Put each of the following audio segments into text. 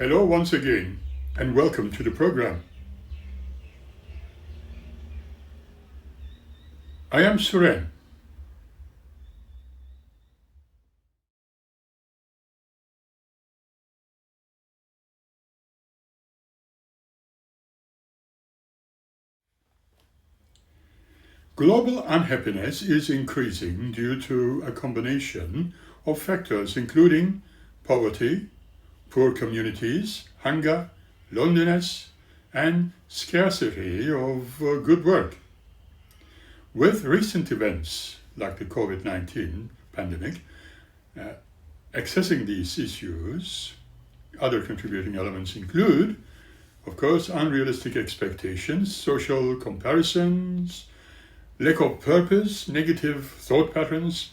Hello once again, and welcome to the program. I am Suren. Global unhappiness is increasing due to a combination of factors including poverty, poor communities, hunger, loneliness, and scarcity of good work. With recent events like the COVID-19 pandemic accessing these issues, other contributing elements include, of course, unrealistic expectations, social comparisons, lack of purpose, negative thought patterns,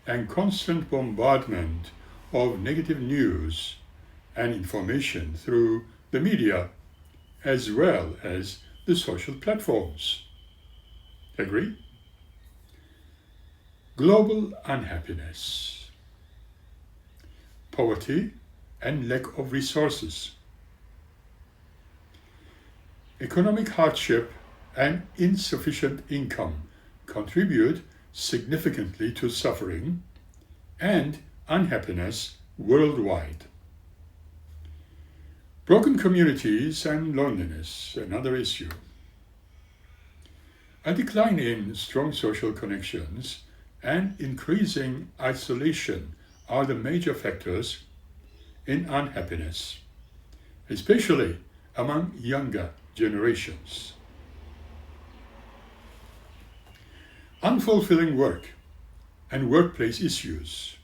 and constant bombardment of negative news and information through the media, as well as the social platforms. Agree? Global unhappiness, poverty and lack of resources, economic hardship and insufficient income contribute significantly to suffering and unhappiness worldwide. Broken communities and loneliness, another issue. A decline in strong social connections and increasing isolation are the major factors in unhappiness, especially among younger generations. Unfulfilling work and workplace issues.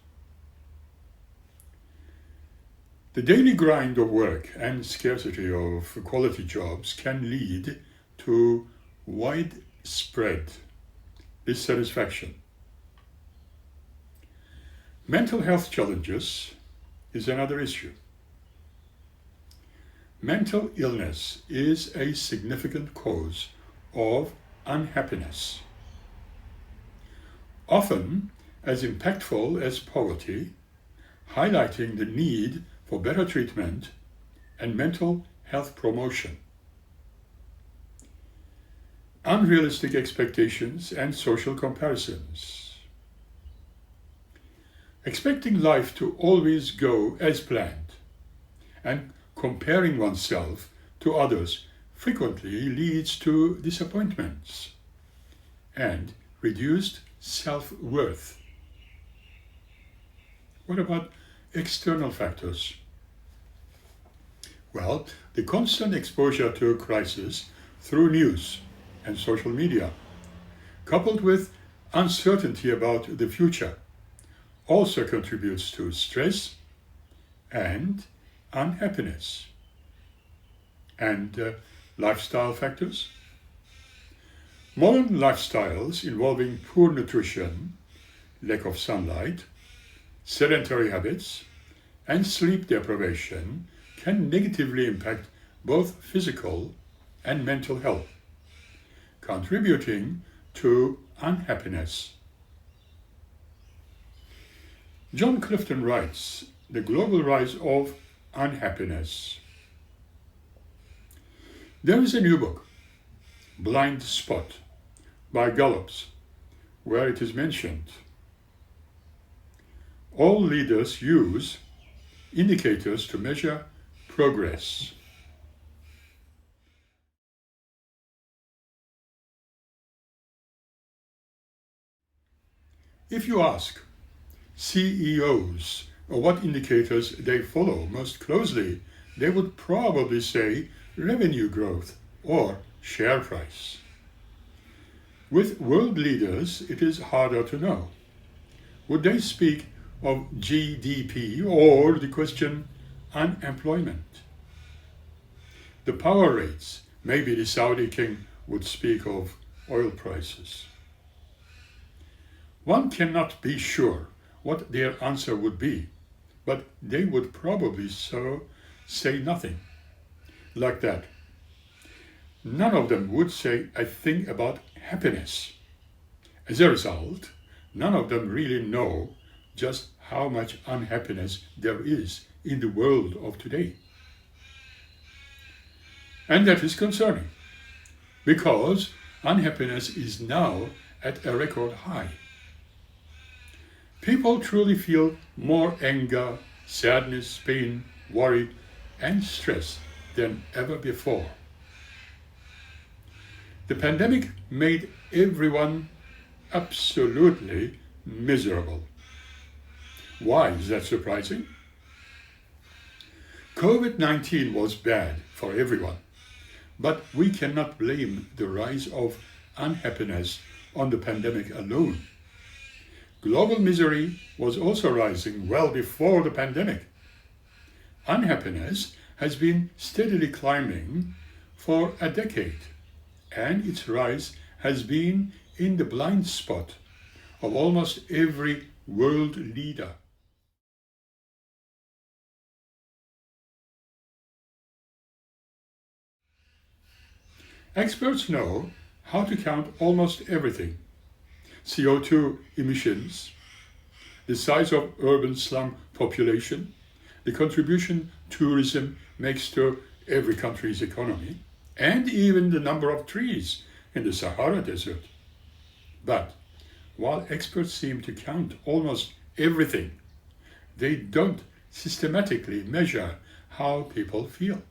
The daily grind of work and scarcity of quality jobs can lead to widespread dissatisfaction. Mental health challenges is another issue. Mental illness is a significant cause of unhappiness, often as impactful as poverty, highlighting the need for better treatment and mental health promotion. Unrealistic expectations and social comparisons. Expecting life to always go as planned and comparing oneself to others frequently leads to disappointments and reduced self-worth. What about external factors? Well, the constant exposure to a crisis through news and social media, coupled with uncertainty about the future, also contributes to stress and unhappiness. And lifestyle factors? Modern lifestyles involving poor nutrition, lack of sunlight, sedentary habits, and sleep deprivation can negatively impact both physical and mental health, contributing to unhappiness. John Clifton writes, "The global rise of unhappiness." There is a new book, Blind Spot, by Gallups, where it is mentioned. All leaders use indicators to measure progress. If you ask CEOs what indicators they follow most closely, they would probably say revenue growth or share price. With world leaders, it is harder to know. Would they speak of GDP or the question unemployment? The power rates, maybe the Saudi king would speak of oil prices. One cannot be sure what their answer would be, but they would probably say nothing like that. None of them would say a thing about happiness. As a result, none of them really know just how much unhappiness there is in the world of today. And that is concerning because unhappiness is now at a record high. People truly feel more anger, sadness, pain, worry, and stress than ever before. The pandemic made everyone absolutely miserable. Why is that surprising? COVID-19 was bad for everyone, but we cannot blame the rise of unhappiness on the pandemic alone. Global misery was also rising well before the pandemic. Unhappiness has been steadily climbing for a decade, and its rise has been in the blind spot of almost every world leader. Experts know how to count almost everything: CO2 emissions, the size of urban slum population, the contribution tourism makes to every country's economy, and even the number of trees in the Sahara Desert. But while experts seem to count almost everything, they don't systematically measure how people feel.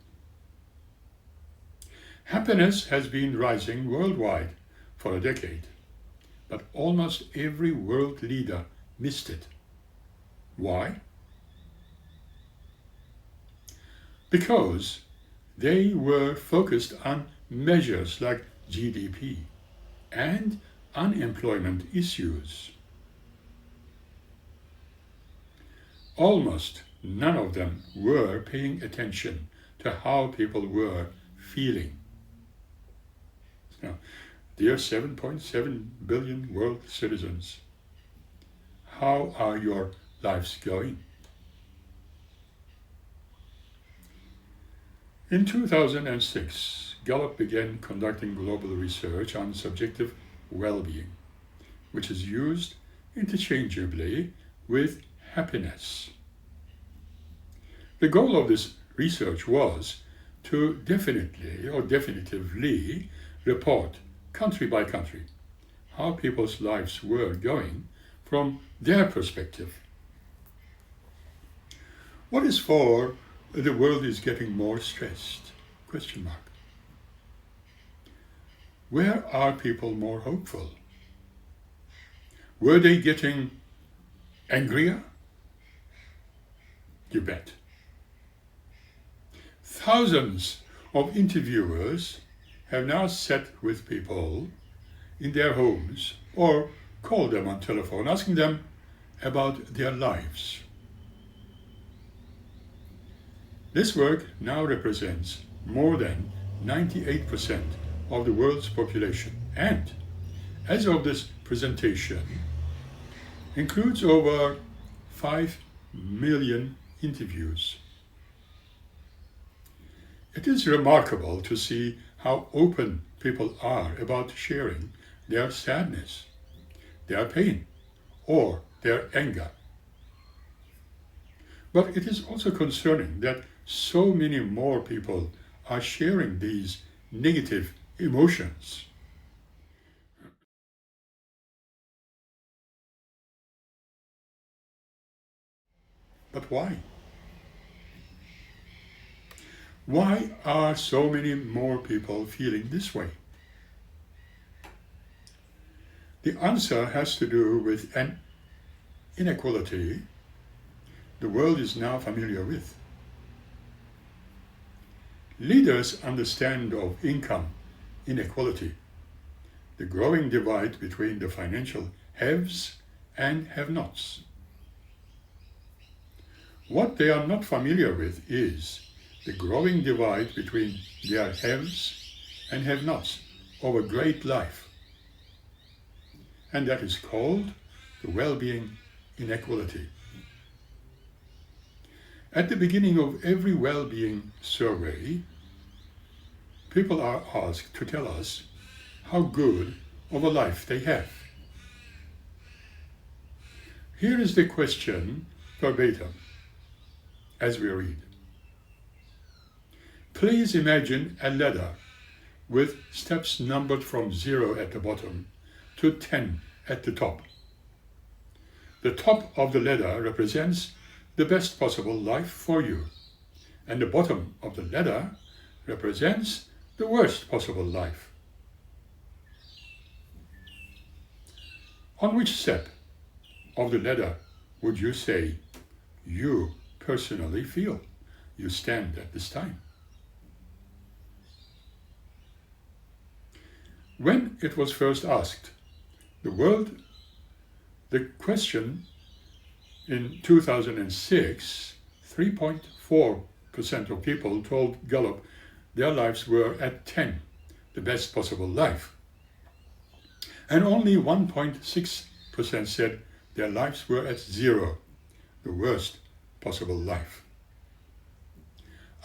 Happiness has been rising worldwide for a decade, but almost every world leader missed it. Why? Because they were focused on measures like GDP and unemployment issues. Almost none of them were paying attention to how people were feeling. Now, dear 7.7 billion world citizens, how are your lives going? In 2006, Gallup began conducting global research on subjective well-being, which is used interchangeably with happiness. The goal of this research was to definitively report country by country how people's lives were going from their perspective. What is for the world is getting more stressed? Question mark. Where are people more hopeful? Were they getting angrier? You bet. Thousands of interviewers have now sat with people in their homes or called them on telephone, asking them about their lives. This work now represents more than 98% of the world's population, and as of this presentation, includes over 5 million interviews. It is remarkable to see how open people are about sharing their sadness, their pain, or their anger. But it is also concerning that so many more people are sharing these negative emotions. But why? Why are so many more people feeling this way? The answer has to do with an inequality the world is now familiar with. Leaders understand of income inequality, the growing divide between the financial haves and have-nots. What they are not familiar with is the growing divide between their haves and have-nots of a great life. And that is called the well-being inequality. At the beginning of every well-being survey, people are asked to tell us how good of a life they have. Here is the question verbatim as we read. Please imagine a ladder with steps numbered from 0 at the bottom to 10 at the top. The top of the ladder represents the best possible life for you, and the bottom of the ladder represents the worst possible life. On which step of the ladder would you say you personally feel you stand at this time? When it was first asked, the question in 2006, 3.4% of people told Gallup their lives were at 10, the best possible life. And only 1.6% said their lives were at 0, the worst possible life.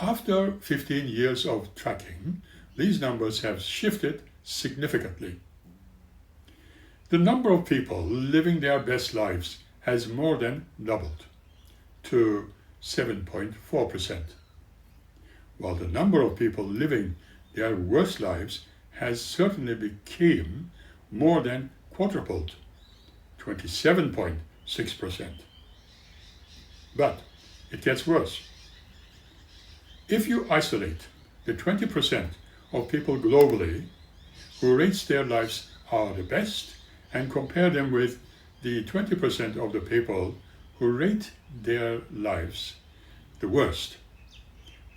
After 15 years of tracking, these numbers have shifted significantly. The number of people living their best lives has more than doubled to 7.4%, while the number of people living their worst lives has certainly become more than quadrupled, 27.6%. But it gets worse. If you isolate the 20% of people globally who rate their lives are the best and compare them with the 20% of the people who rate their lives the worst,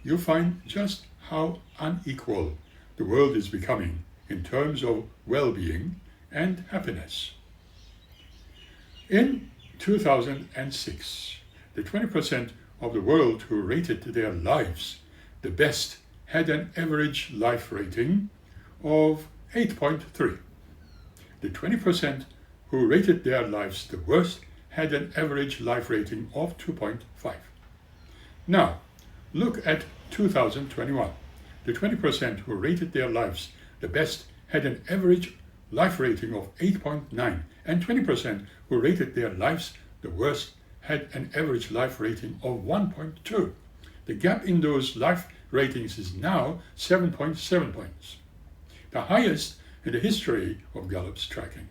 you find just how unequal the world is becoming in terms of well-being and happiness. In 2006, the 20% of the world who rated their lives the best had an average life rating of 8.3. The 20% who rated their lives the worst had an average life rating of 2.5. Now, look at 2021. The 20% who rated their lives the best had an average life rating of 8.9, and 20% who rated their lives the worst had an average life rating of 1.2. The gap in those life ratings is now 7.7 points, the highest in the history of Gallup's tracking.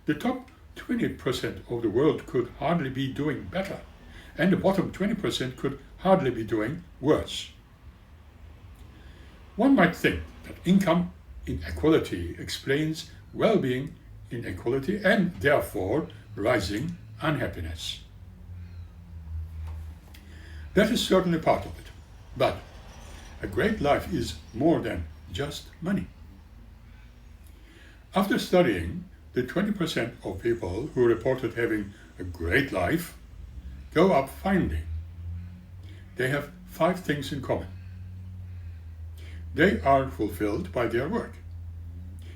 The top 20% of the world could hardly be doing better, and the bottom 20% could hardly be doing worse. One might think that income inequality explains well-being inequality and therefore rising unhappiness. That is certainly part of it, but a great life is more than just money. After studying the 20% of people who reported having a great life, go up finding they have 5 things in common. They are fulfilled by their work,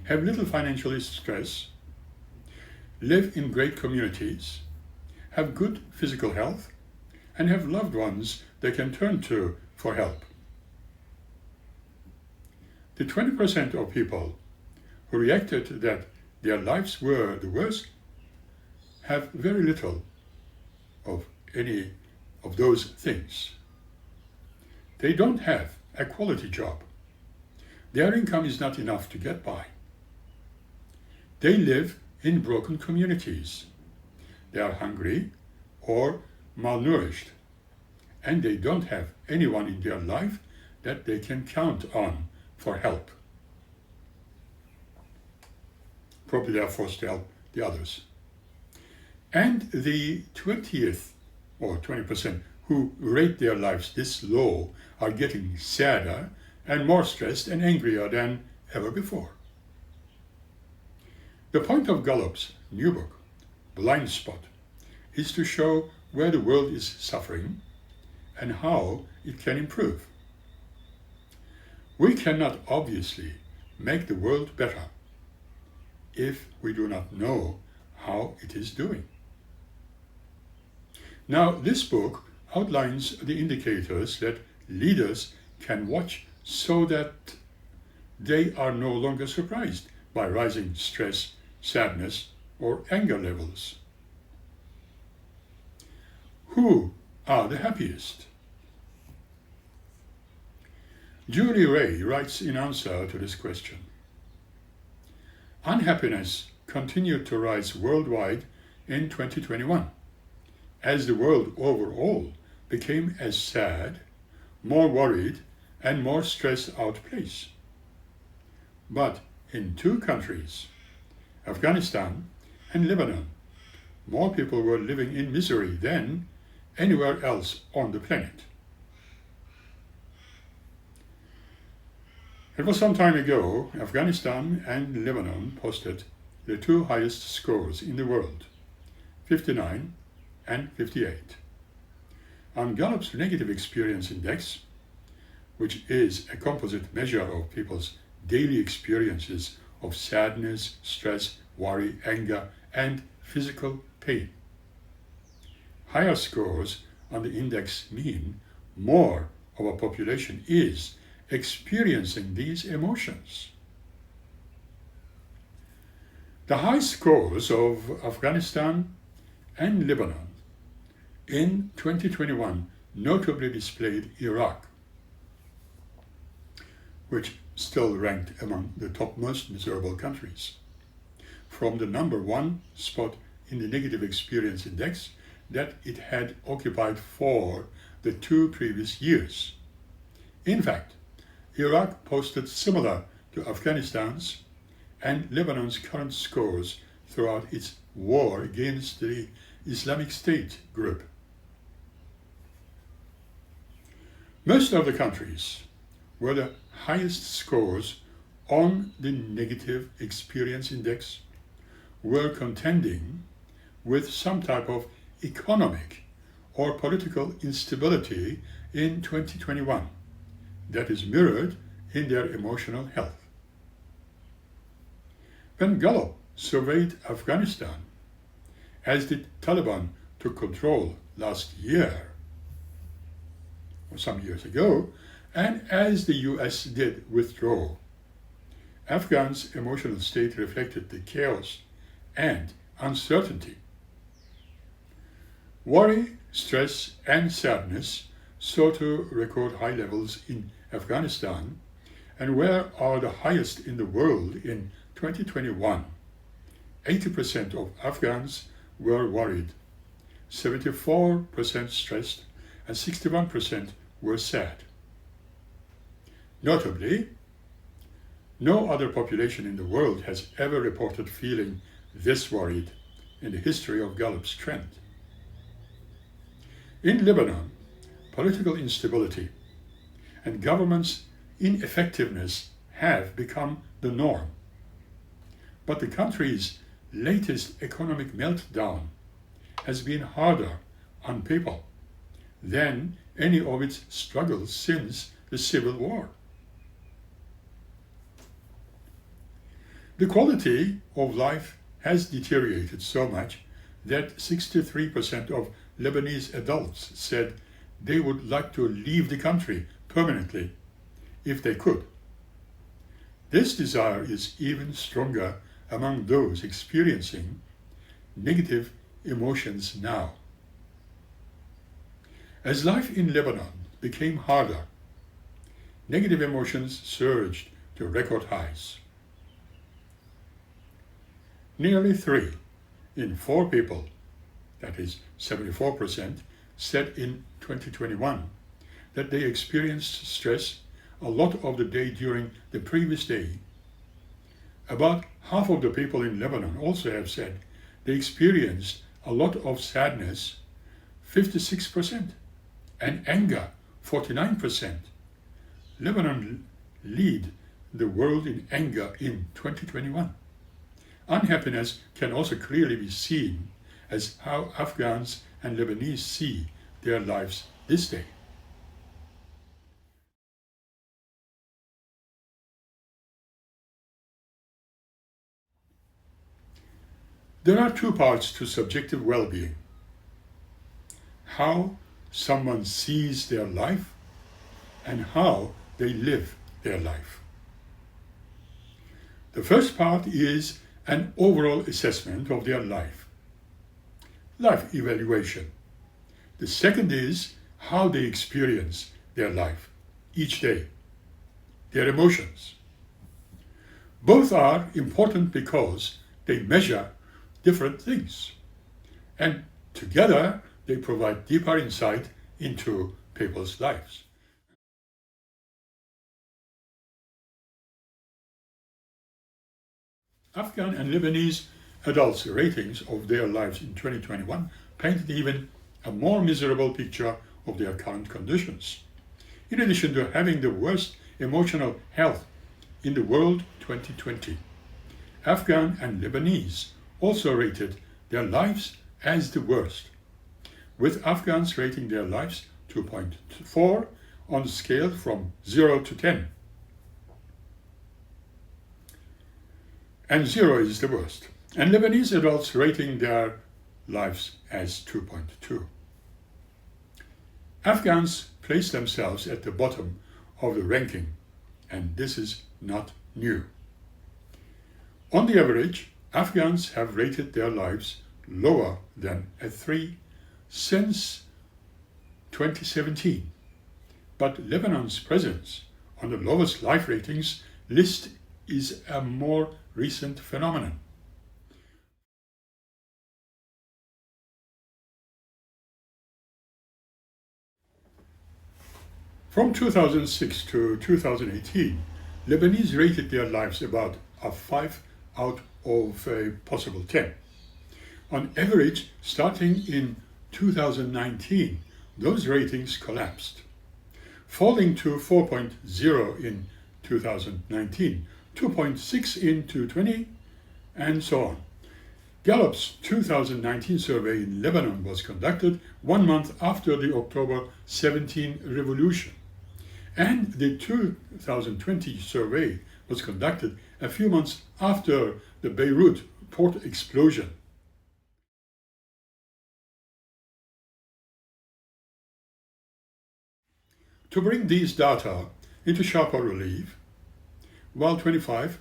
have little financial stress, live in great communities, have good physical health, and have loved ones they can turn to for help. The 20% of people who reacted that their lives were the worst have very little of any of those things. They don't have a quality job. Their income is not enough to get by. They live in broken communities. They are hungry or malnourished, and they don't have anyone in their life that they can count on for help. Probably they are forced to help the others. And the 20th or 20% who rate their lives this low are getting sadder and more stressed and angrier than ever before. The point of Gallup's new book, Blind Spot, is to show where the world is suffering and how it can improve. We cannot obviously make the world better if we do not know how it is doing. Now, this book outlines the indicators that leaders can watch so that they are no longer surprised by rising stress, sadness, or anger levels. Who are the happiest? Julie Ray writes in answer to this question. Unhappiness continued to rise worldwide in 2021 as the world overall became a sad, more worried, and more stressed out place. But in two countries, Afghanistan and Lebanon, more people were living in misery than anywhere else on the planet. It was some time ago, Afghanistan and Lebanon posted the two highest scores in the world, 59 and 58. On Gallup's Negative Experience Index, which is a composite measure of people's daily experiences of sadness, stress, worry, anger, and physical pain. Higher scores on the index mean more of a population is experiencing these emotions. The high scores of Afghanistan and Lebanon in 2021 notably displayed Iraq, which still ranked among the top most miserable countries, from the number one spot in the Negative Experience Index that it had occupied for the 2 previous years. In fact, Iraq posted similar to Afghanistan's and Lebanon's current scores throughout its war against the Islamic State group. Most of the countries where the highest scores on the Negative Experience Index were contending with some type of economic or political instability in 2021 that is mirrored in their emotional health. When Gallup surveyed Afghanistan, as the Taliban took control last year, or some years ago, and as the US did withdraw, Afghans' emotional state reflected the chaos and uncertainty. Worry, stress, and sadness saw to record high levels in Afghanistan and were the highest in the world in 2021. 80% of Afghans were worried, 74% stressed, and 61% were sad. Notably, no other population in the world has ever reported feeling this worried in the history of Gallup's trend. In Lebanon, political instability and government's ineffectiveness have become the norm. But the country's latest economic meltdown has been harder on people than any of its struggles since the Civil War. The quality of life has deteriorated so much that 63% of Lebanese adults said they would like to leave the country permanently if they could. This desire is even stronger among those experiencing negative emotions now. As life in Lebanon became harder, negative emotions surged to record highs. Nearly 3 in 4 people, that is 74%, said in 2021 that they experienced stress a lot of the day during the previous day. About half of the people in Lebanon also have said they experienced a lot of sadness, 56%, and anger, 49%. Lebanon lead the world in anger in 2021. Unhappiness can also clearly be seen as how Afghans and Lebanese see their lives this day. There are 2 parts to subjective well-being: how someone sees their life and how they live their life. The first part is an overall assessment of their life evaluation. The second is how they experience their life each day. their emotions. Both are important because they measure different things, and together they provide deeper insight into people's lives. Afghan and Lebanese adults' ratings of their lives in 2021 painted even a more miserable picture of their current conditions. In addition to having the worst emotional health in the world 2020, Afghan and Lebanese also rated their lives as the worst, with Afghans rating their lives 2.4 on a scale from 0 to 10. And 0 is the worst. And Lebanese adults rating their lives as 2.2. Afghans place themselves at the bottom of the ranking, and this is not new. On the average, Afghans have rated their lives lower than a 3 since 2017. But Lebanon's presence on the lowest life ratings list is a more recent phenomenon. From 2006 to 2018, Lebanese rated their lives about a 5 out of a possible 10. On average, starting in 2019, those ratings collapsed, falling to 4.0 in 2019, 2.6 in 2020, and so on. Gallup's 2019 survey in Lebanon was conducted 1 month after the October 17 revolution, and the 2020 survey was conducted a few months after the Beirut port explosion. To bring these data into sharper relief, while 25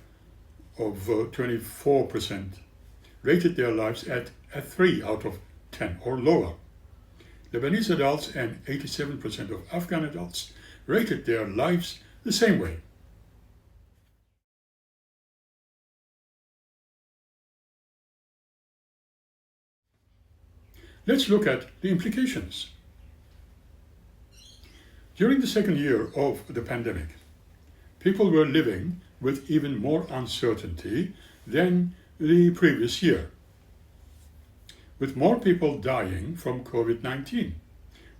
of 24% rated their lives at a 3 out of 10 or lower, Lebanese adults and 87% of Afghan adults rated their lives the same way. Let's look at the implications. During the second year of the pandemic, people were living with even more uncertainty than the previous year, with more people dying from COVID-19,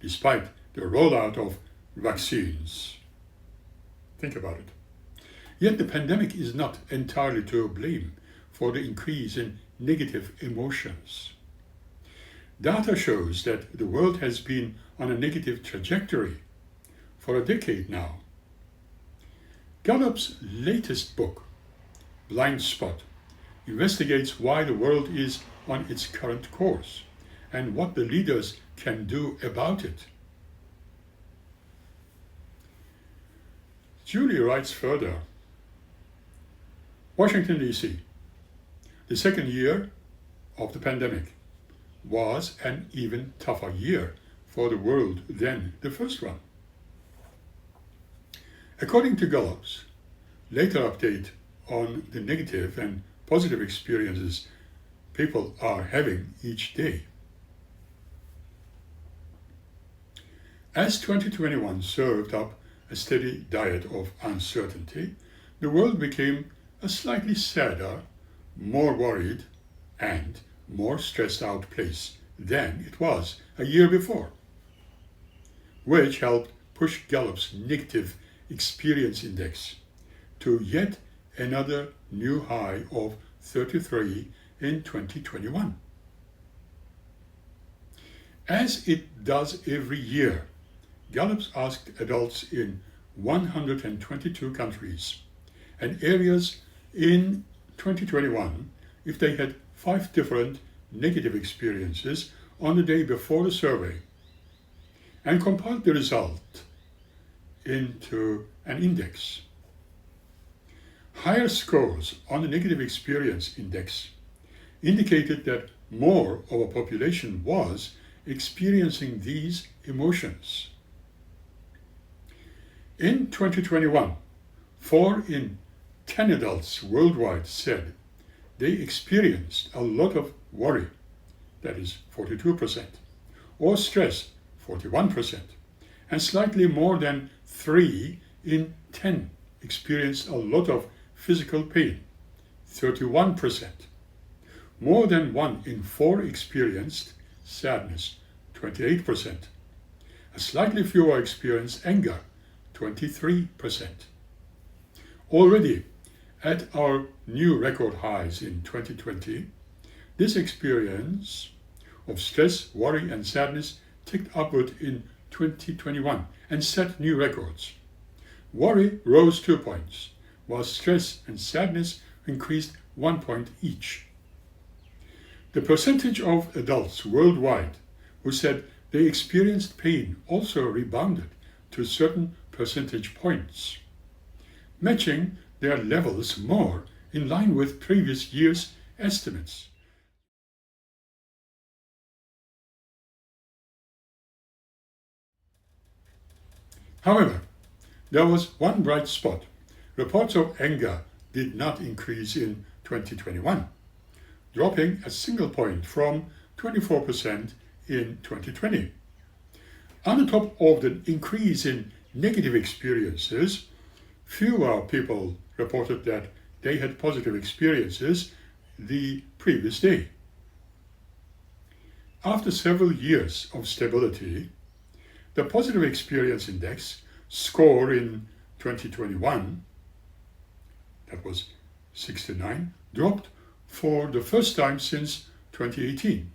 despite the rollout of vaccines. Think about it. Yet the pandemic is not entirely to blame for the increase in negative emotions. Data shows that the world has been on a negative trajectory for a decade now. Gallup's latest book, Blind Spot, investigates why the world is on its current course and what the leaders can do about it. Julie writes further, Washington, D.C. The second year of the pandemic was an even tougher year for the world than the first one. According to Gallup's later update on the negative and positive experiences people are having each day. As 2021 served up a steady diet of uncertainty, the world became a slightly sadder, more worried, and more stressed out place than it was a year before, which helped push Gallup's negative experience index to yet another new high of 33 in 2021. As it does every year, Gallup asked adults in 122 countries and areas in 2021 if they had 5 different negative experiences on the day before the survey, and compiled the result into an index. Higher scores on the negative experience index indicated that more of a population was experiencing these emotions. In 2021, 4 in 10 adults worldwide said they experienced a lot of worry, that is 42%, or stress, 41%, and slightly more than 3 in 10 experienced a lot of physical pain, 31%. More than 1 in 4 experienced sadness, 28%. A slightly fewer experienced anger, 23%. Already at our new record highs in 2020, this experience of stress, worry, and sadness ticked upward in 2021 and set new records. Worry rose 2 points, while stress and sadness increased 1 point each. The percentage of adults worldwide who said they experienced pain also rebounded to certain percentage points, matching their levels more in line with previous year's estimates. However, there was one bright spot. Reports of anger did not increase in 2021, dropping a single point from 24% in 2020. On the top of the increase in negative experiences, fewer people reported that they had positive experiences the previous day. After several years of stability, the positive experience index score in 2021, that was 69, dropped for the first time since 2018.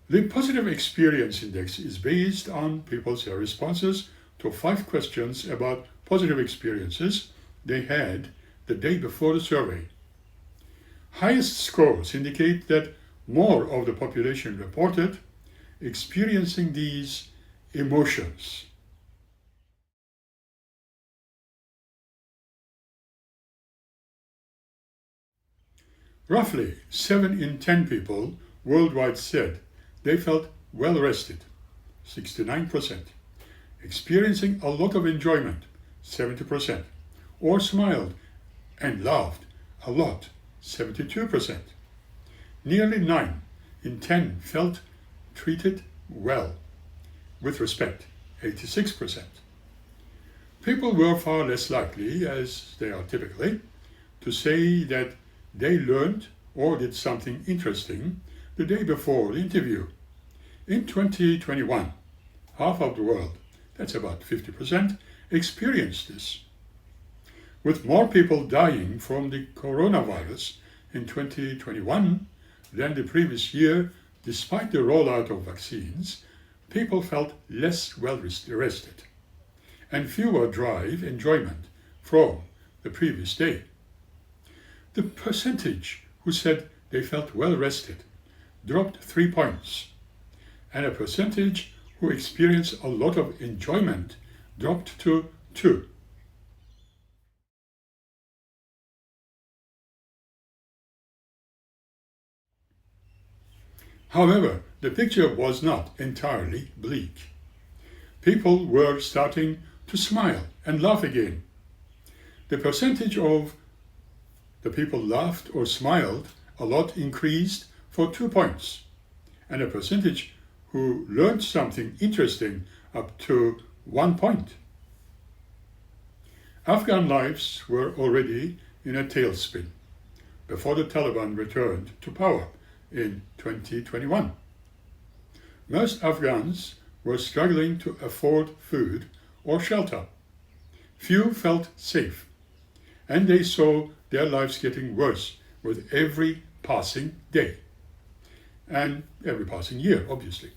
The positive experience index is based on people's responses to 5 questions about positive experiences they had the day before the survey. Highest scores indicate that more of the population reported experiencing these emotions. Roughly 7 in 10 people worldwide said they felt well rested, 69%, experiencing a lot of enjoyment, 70%, or smiled and laughed a lot, 72%. Nearly 9 in 10 felt treated well, with respect, 86%. People were far less likely, as they are typically, to say that they learned or did something interesting the day before the interview. In 2021, half of the world, that's about 50%, experienced this. With more people dying from the coronavirus in 2021 than the previous year, despite the rollout of vaccines, people felt less well rested and fewer derive enjoyment from the previous day. The percentage who said they felt well rested dropped 3 points, and a percentage who experienced a lot of enjoyment dropped to 2. However, the picture was not entirely bleak. People were starting to smile and laugh again. The percentage of the people laughed or smiled a lot increased for 2 points, and the percentage who learned something interesting up to 1 point. Afghan lives were already in a tailspin before the Taliban returned to power in 2021. Most Afghans were struggling to afford food or shelter. Few felt safe, and they saw their lives getting worse with every passing day, and every passing year, obviously.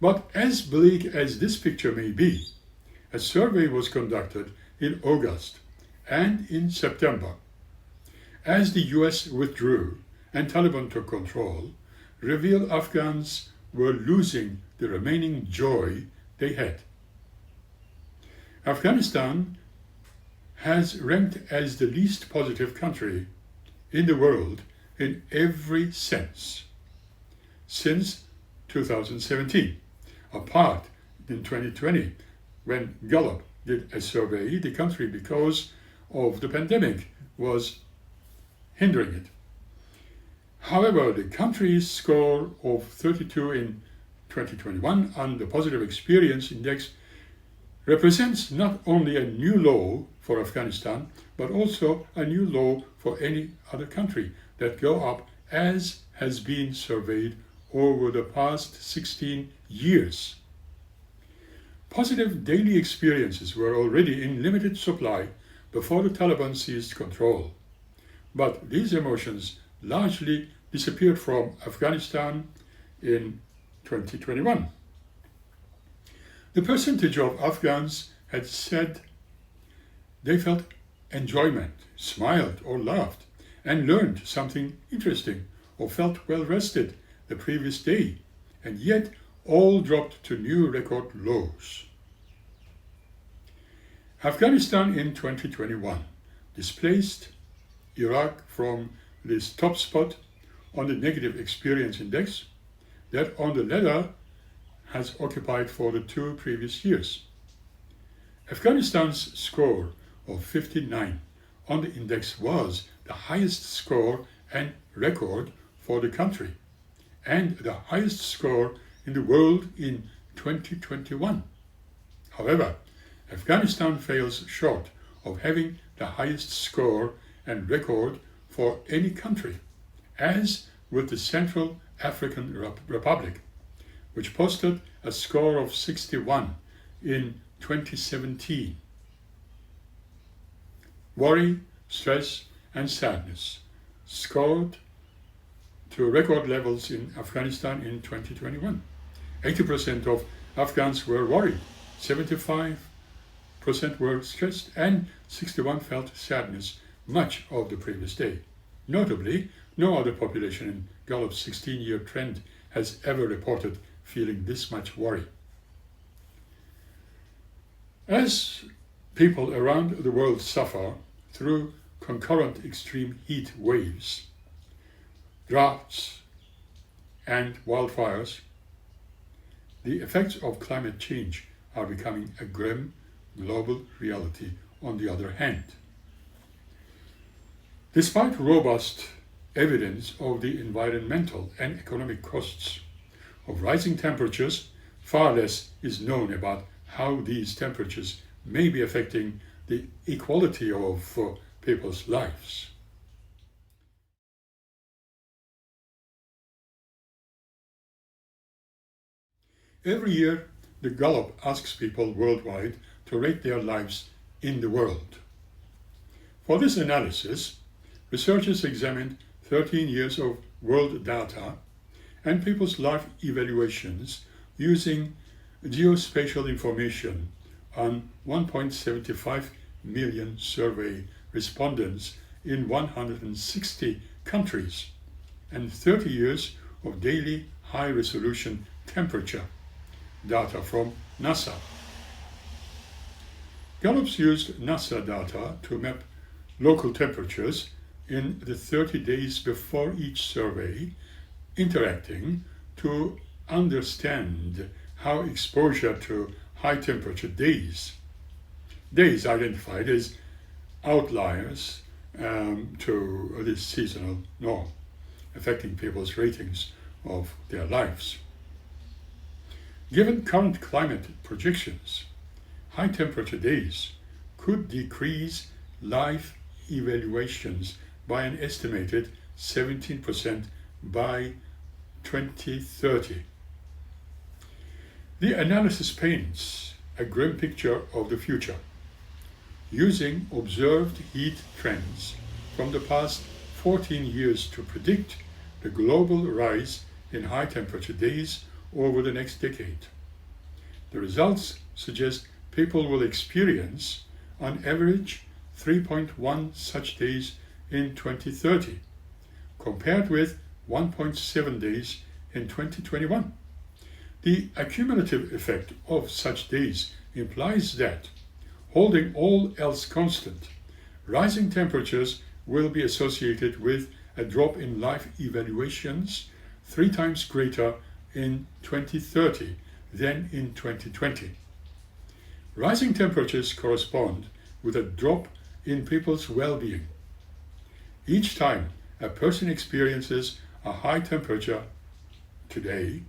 But as bleak as this picture may be, a survey was conducted in August and in September. As the US withdrew and Taliban took control, revealed Afghans were losing the remaining joy they had. Afghanistan has ranked as the least positive country in the world in every sense since 2017, apart in 2020 when Gallup did a survey. The country, because of the pandemic, was hindering it. However, the country's score of 32 in 2021 on the Positive Experience Index represents not only a new low for Afghanistan, but also a new low for any other country that go up, as has been surveyed over the past 16 years. Positive daily experiences were already in limited supply before the Taliban seized control. But these emotions largely disappeared from Afghanistan in 2021. The percentage of Afghans had said they felt enjoyment, smiled or laughed, and learned something interesting or felt well rested the previous day, and yet all dropped to new record lows. Afghanistan in 2021 displaced Iraq from this top spot on the Negative Experience Index that on the ladder has occupied for the 2 previous years. Afghanistan's score of 59 on the index was the highest score and record for the country, and the highest score in the world in 2021. However, Afghanistan fails short of having the highest score and record for any country, as with the Central African Republic, which posted a score of 61 in 2017. Worry, stress, and sadness scored to record levels in Afghanistan in 2021. 80% of Afghans were worried, 75% were stressed, and 61% felt sadness much of the previous day. Notably, no other population in Gallup's 16-year trend has ever reported feeling this much worry. As people around the world suffer through concurrent extreme heat waves, droughts, and wildfires, the effects of climate change are becoming a grim global reality on the other hand. Despite robust evidence of the environmental and economic costs of rising temperatures, far less is known about how these temperatures may be affecting the equality of people's lives. Every year, the Gallup asks people worldwide to rate their lives in the world. For this analysis, researchers examined 13 years of world data and people's life evaluations using geospatial information on 1.75 million survey respondents in 160 countries and 30 years of daily high-resolution temperature data from NASA. Gallup's used NASA data to map local temperatures in the 30 days before each survey, interacting to understand how exposure to high temperature days identified as outliers to this seasonal norm, affecting people's ratings of their lives. Given current climate projections, high temperature days could decrease life evaluations by an estimated 17% by 2030. The analysis paints a grim picture of the future, using observed heat trends from the past 14 years to predict the global rise in high temperature days over the next decade. The results suggest people will experience, on average, 3.1 such days in 2030, compared with 1.7 days in 2021. The accumulative effect of such days implies that, holding all else constant, rising temperatures will be associated with a drop in life evaluations 3 times greater in 2030 than in 2020. Rising temperatures correspond with a drop in people's well-being. Each time a person experiences a high temperature today,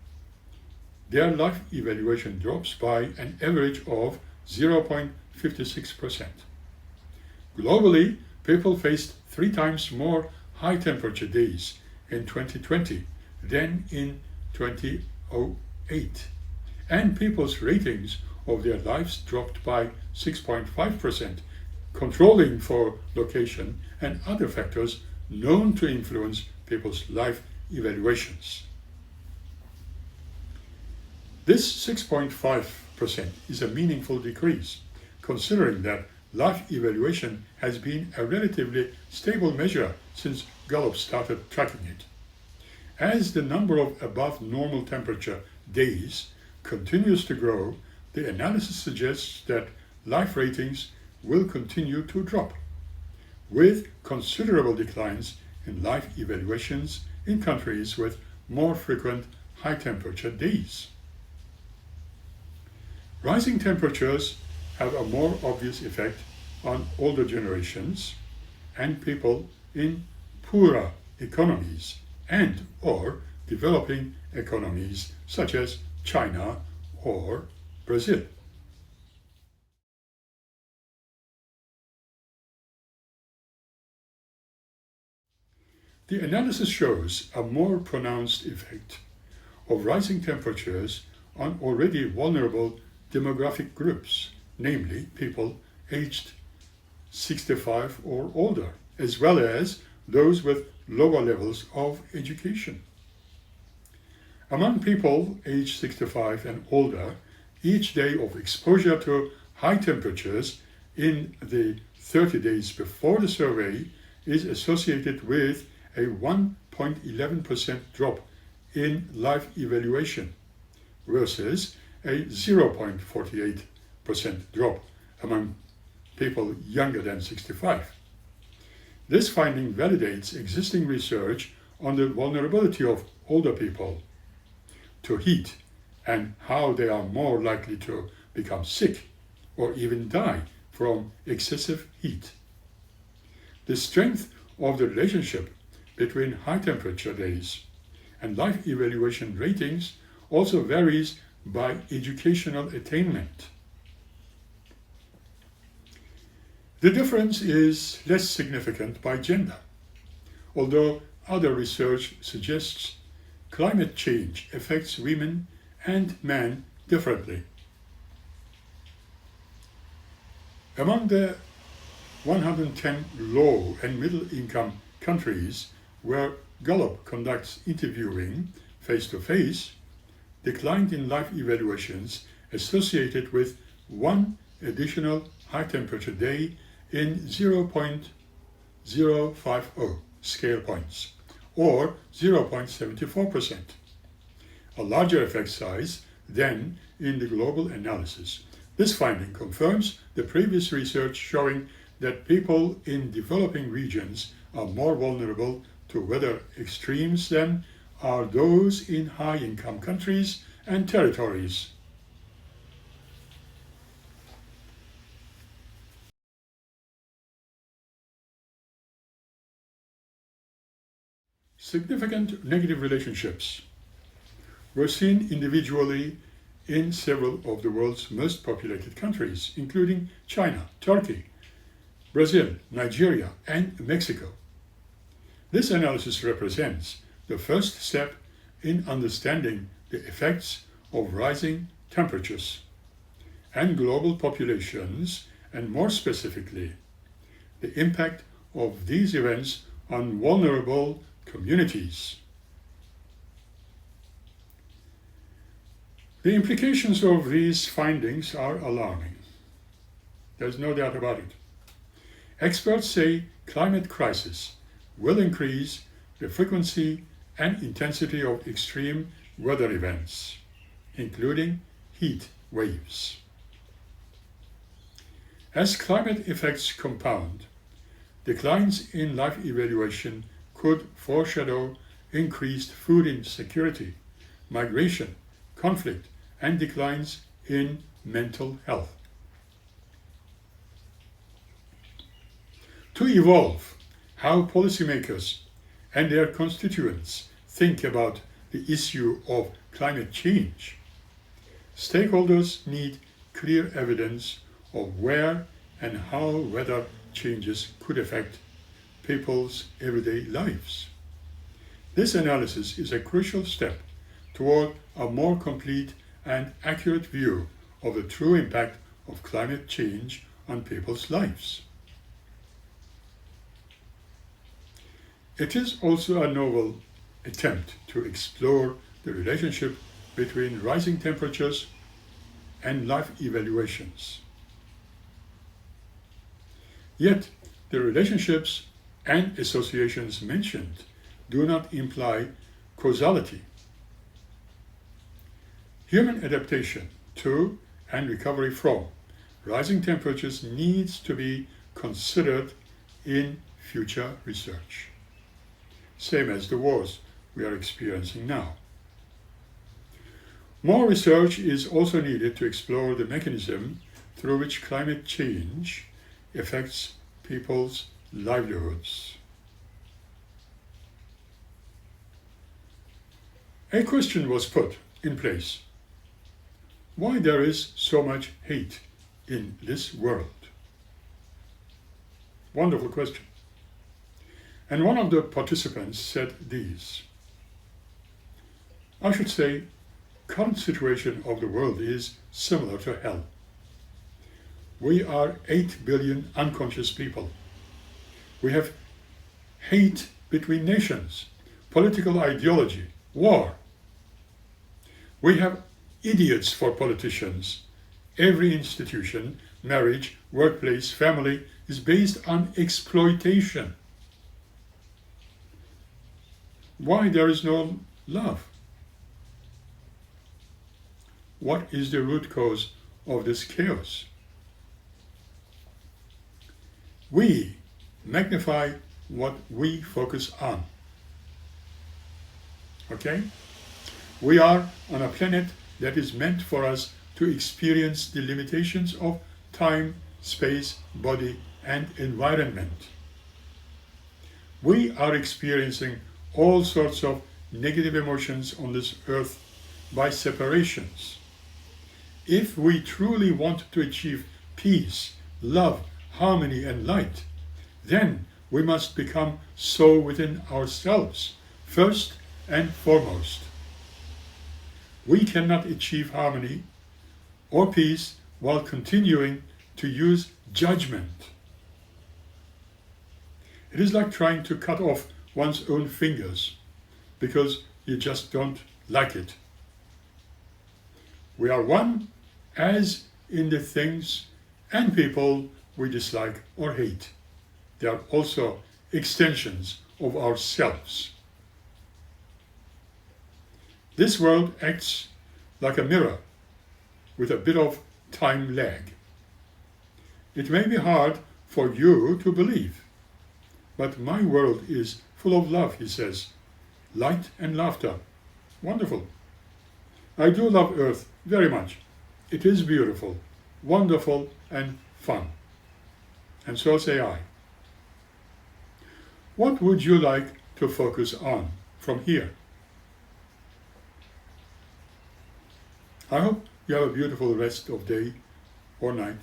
their life evaluation drops by an average of 0.56%. Globally, people faced 3 times more high temperature days in 2020 than in 2008, and people's ratings of their lives dropped by 6.5%, controlling for location and other factors known to influence people's life evaluations. This 6.5% is a meaningful decrease, considering that life evaluation has been a relatively stable measure since Gallup started tracking it. As the number of above normal temperature days continues to grow, the analysis suggests that life ratings will continue to drop, with considerable declines in life evaluations in countries with more frequent high temperature days. Rising temperatures have a more obvious effect on older generations and people in poorer economies and or developing economies such as China or Brazil. The analysis shows a more pronounced effect of rising temperatures on already vulnerable demographic groups, namely people aged 65 or older, as well as those with lower levels of education. Among people aged 65 and older, each day of exposure to high temperatures in the 30 days before the survey is associated with a 1.11% drop in life evaluation versus a 0.48% drop among people younger than 65. This finding validates existing research on the vulnerability of older people to heat and how they are more likely to become sick or even die from excessive heat. The strength of the relationship between high temperature days and life evaluation ratings also varies by educational attainment. The difference is less significant by gender, although other research suggests climate change affects women and men differently. Among the 110 low and middle income countries where Gallup conducts interviewing face-to-face, declined in life evaluations associated with one additional high temperature day in 0.050 scale points, or 0.74%, a larger effect size than in the global analysis. This finding confirms the previous research showing that people in developing regions are more vulnerable to weather extremes than are those in high-income countries and territories. Significant negative relationships were seen individually in several of the world's most populated countries, including China, Turkey, Brazil, Nigeria, and Mexico. This analysis represents the first step in understanding the effects of rising temperatures and global populations, and more specifically, the impact of these events on vulnerable communities. The implications of these findings are alarming. There's no doubt about it. Experts say climate crisis will increase the frequency and intensity of extreme weather events, including heat waves. As climate effects compound, declines in life evaluation could foreshadow increased food insecurity, migration, conflict, and declines in mental health. to evolve how policymakers and their constituents think about the issue of climate change, stakeholders need clear evidence of where and how weather changes could affect people's everyday lives. This analysis is a crucial step toward a more complete and accurate view of the true impact of climate change on people's lives. It is also a novel attempt to explore the relationship between rising temperatures and life evaluations. Yet, the relationships and associations mentioned do not imply causality. Human adaptation to and recovery from rising temperatures needs to be considered in future research, same as the wars we are experiencing now. More research is also needed to explore the mechanism through which climate change affects people's livelihoods. A question was put in place: why there is so much hate in this world? Wonderful question. And one of the participants said these: I should say, current situation of the world is similar to hell. We are 8 billion unconscious people. We have hate between nations, political ideology, war. We have idiots for politicians. Every institution, marriage, workplace, family is based on exploitation. Why there is no love? What is the root cause of this chaos? We magnify what we focus on. Okay? We are on a planet that is meant for us to experience the limitations of time, space, body, and environment. We are experiencing all sorts of negative emotions on this earth by separations. If we truly want to achieve peace, love, harmony, and light, then we must become so within ourselves, first and foremost. We cannot achieve harmony or peace while continuing to use judgment. It is like trying to cut off one's own fingers because you just don't like it. We are one as in the things and people we dislike or hate. They are also extensions of ourselves. This world acts like a mirror with a bit of time lag. It may be hard for you to believe, but my world is full of love, he says. Light and laughter. Wonderful. I do love Earth very much. It is beautiful, wonderful, and fun. And so say I. What would you like to focus on from here? I hope you have a beautiful rest of day or night,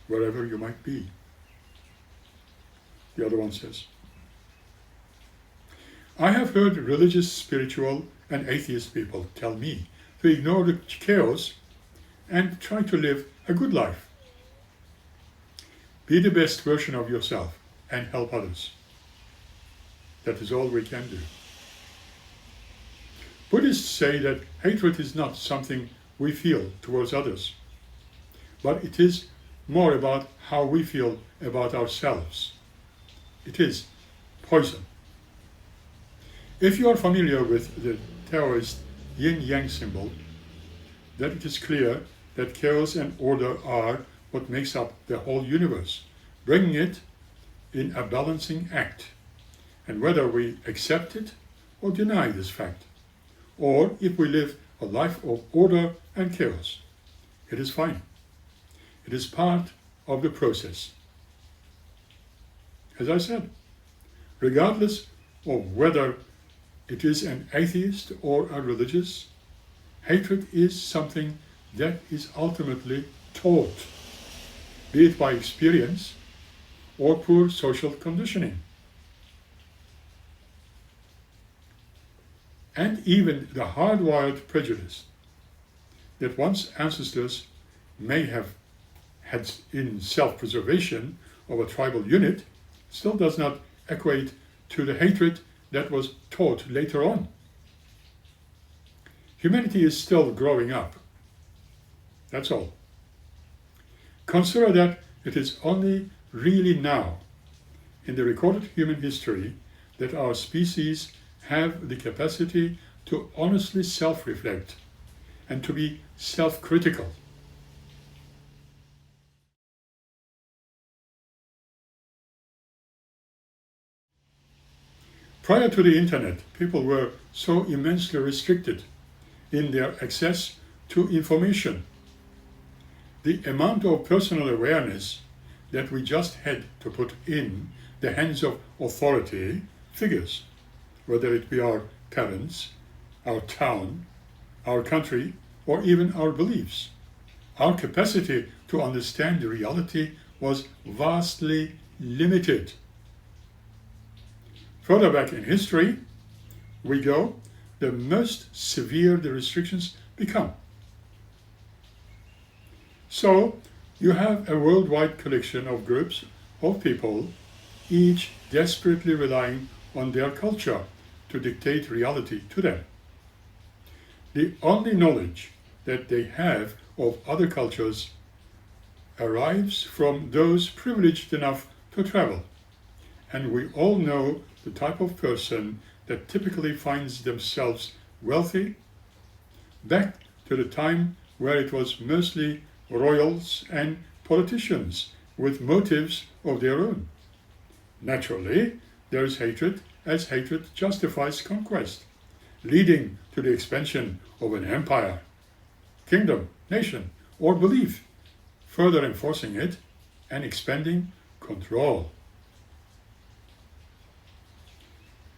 wherever you might be. The other one says, I have heard religious, spiritual, and atheist people tell me to ignore the chaos and try to live a good life. Be the best version of yourself and help others. That is all we can do. Buddhists say that hatred is not something we feel towards others, but it is more about how we feel about ourselves. It is poison. If you are familiar with the Taoist yin-yang symbol, then it is clear that chaos and order are what makes up the whole universe, bringing it in a balancing act. And whether we accept it or deny this fact, or if we live a life of order and chaos, it is fine. It is part of the process. As I said, regardless of whether it is an atheist or a religious, hatred is something that is ultimately taught, be it by experience or poor social conditioning. And even the hardwired prejudice that one's ancestors may have had in self-preservation of a tribal unit still does not equate to the hatred that was taught later on. Humanity is still growing up. That's all. Consider that it is only really now, in the recorded human history, that our species have the capacity to honestly self-reflect and to be self-critical. Prior to the internet, people were so immensely restricted in their access to information. The amount of personal awareness that we just had to put in the hands of authority figures, whether it be our parents, our town, our country, or even our beliefs. Our capacity to understand reality was vastly limited. Further back in history we go, the most severe the restrictions become. So you have a worldwide collection of groups of people, each desperately relying on their culture to dictate reality to them. The only knowledge that they have of other cultures arrives from those privileged enough to travel. And we all know the type of person that typically finds themselves wealthy, back to the time where it was mostly royals and politicians with motives of their own. Naturally, there is hatred, as hatred justifies conquest, leading to the expansion of an empire, kingdom, nation, or belief, further enforcing it and expanding control.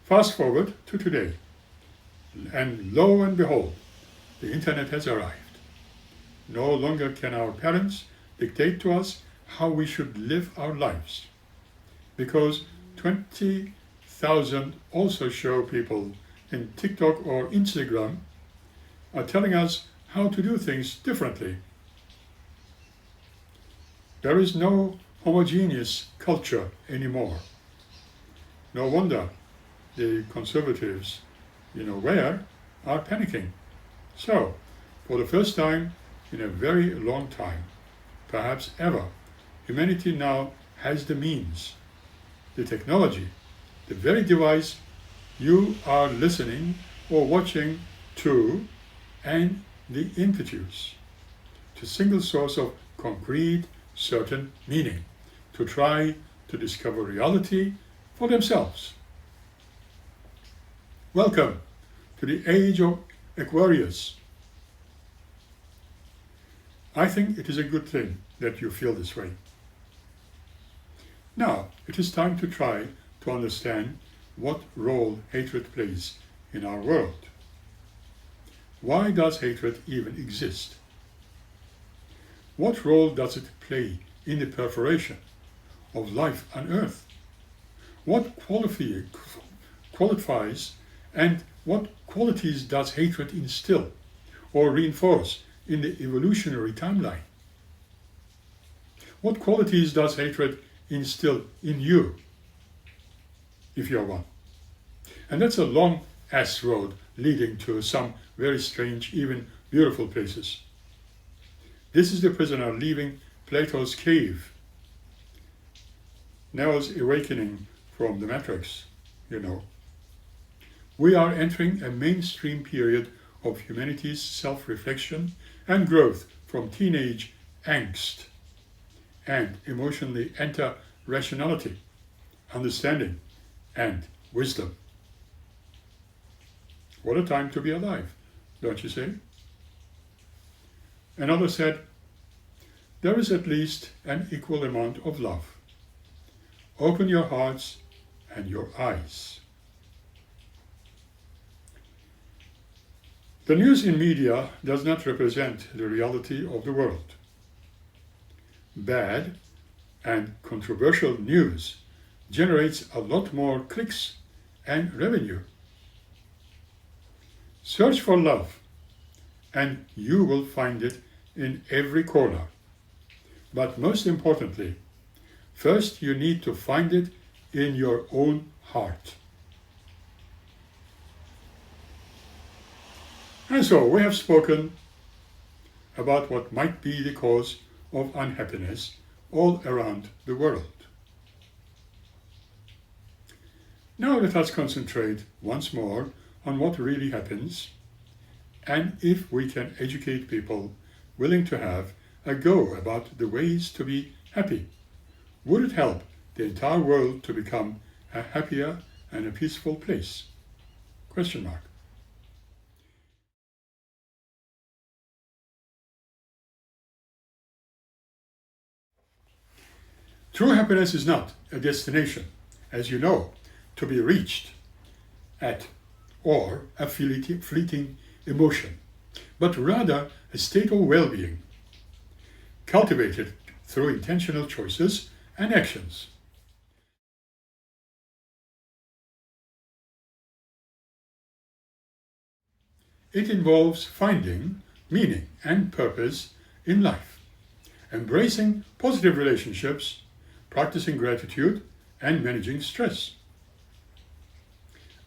Fast forward to today, and lo and behold, the internet has arrived. No longer can our parents dictate to us how we should live our lives, because 20,000 also show people in TikTok or Instagram are telling us how to do things differently. There is no homogeneous culture anymore. No wonder the conservatives, are panicking. So, for the first time in a very long time, perhaps ever, humanity now has the means, the technology, the very device you are listening or watching to, and the impetus to single source of concrete, certain meaning, to try to discover reality for themselves. Welcome to the age of Aquarius. I think it is a good thing that you feel this way. Now, it is time to try to understand what role hatred plays in our world. Why does hatred even exist? What role does it play in the perforation of life on Earth? What qualifies and what qualities does hatred instill or reinforce in the evolutionary timeline? What qualities does hatred instill in you, if you're one? And that's a long ass road leading to some very strange, even beautiful places. This is the prisoner leaving Plato's cave, Neo's awakening from the matrix, We are entering a mainstream period of humanity's self-reflection and growth from teenage angst and emotionally enter rationality, understanding, and wisdom. What a time to be alive, don't you say? Another said, there is at least an equal amount of love. open your hearts and your eyes. The news in media does not represent the reality of the world. Bad and controversial news generates a lot more clicks and revenue. Search for love, and you will find it in every corner. But most importantly, first you need to find it in your own heart. And so we have spoken about what might be the cause of unhappiness all around the world. Now let us concentrate once more on what really happens, and if we can educate people willing to have a go about the ways to be happy, would it help the entire world to become a happier and a peaceful place? Question mark. True happiness is not a destination, as you know, to be reached at, or a fleeting emotion, but rather a state of well-being, cultivated through intentional choices and actions. It involves finding meaning and purpose in life, embracing positive relationships, practicing gratitude, and managing stress.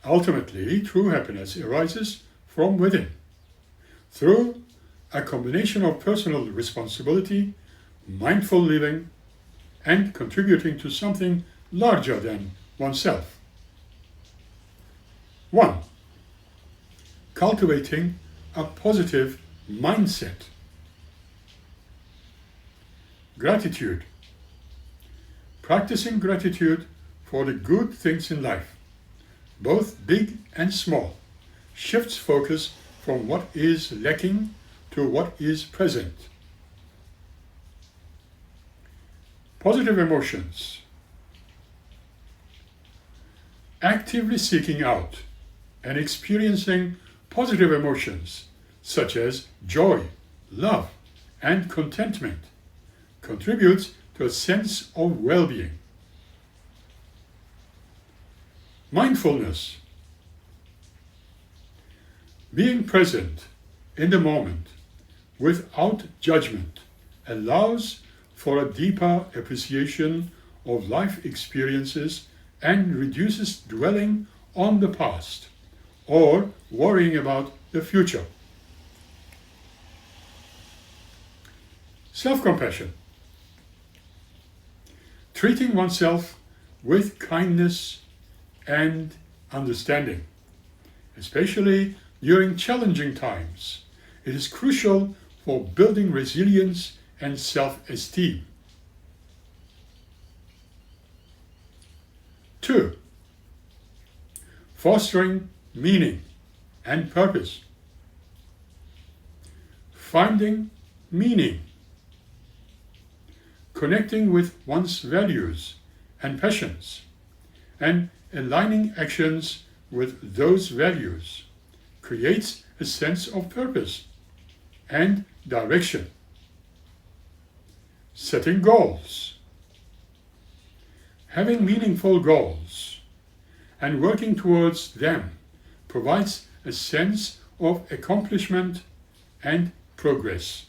Ultimately, true happiness arises from within, through a combination of personal responsibility, mindful living, and contributing to something larger than oneself. 1. Cultivating a positive mindset. Gratitude. Practicing gratitude for the good things in life, both big and small, shifts focus from what is lacking to what is present. Positive emotions. Actively seeking out and experiencing positive emotions such as joy, love, and contentment contributes to a sense of well-being. Mindfulness. Being present in the moment without judgment allows for a deeper appreciation of life experiences and reduces dwelling on the past or worrying about the future. Self-compassion. Treating oneself with kindness and understanding, especially during challenging times. It is crucial for building resilience and self-esteem. 2. Fostering meaning and purpose. Finding meaning. Connecting with one's values and passions, and aligning actions with those values creates a sense of purpose and direction. Setting goals. Having meaningful goals and working towards them provides a sense of accomplishment and progress.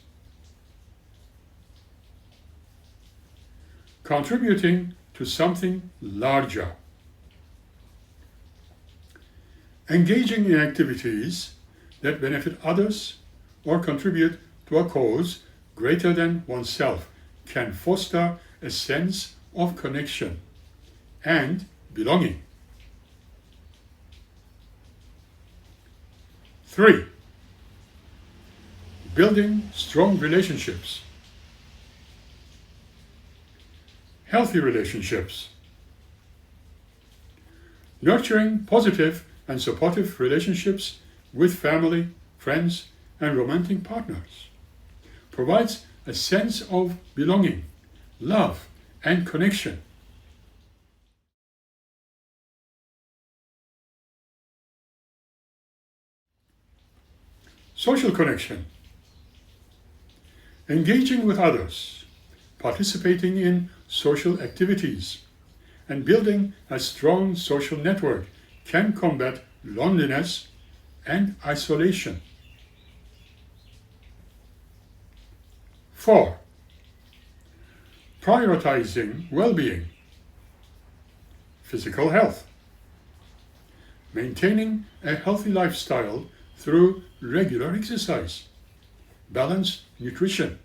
Contributing to something larger. Engaging in activities that benefit others or contribute to a cause greater than oneself can foster a sense of connection and belonging. 3. Building strong relationships. Healthy relationships. Nurturing positive and supportive relationships with family, friends, and romantic partners provides a sense of belonging, love, and connection. Social connection. Engaging with others, participating in social activities, and building a strong social network can combat loneliness and isolation. 4. Prioritizing well-being. Physical health. Maintaining a healthy lifestyle through regular exercise, balanced nutrition,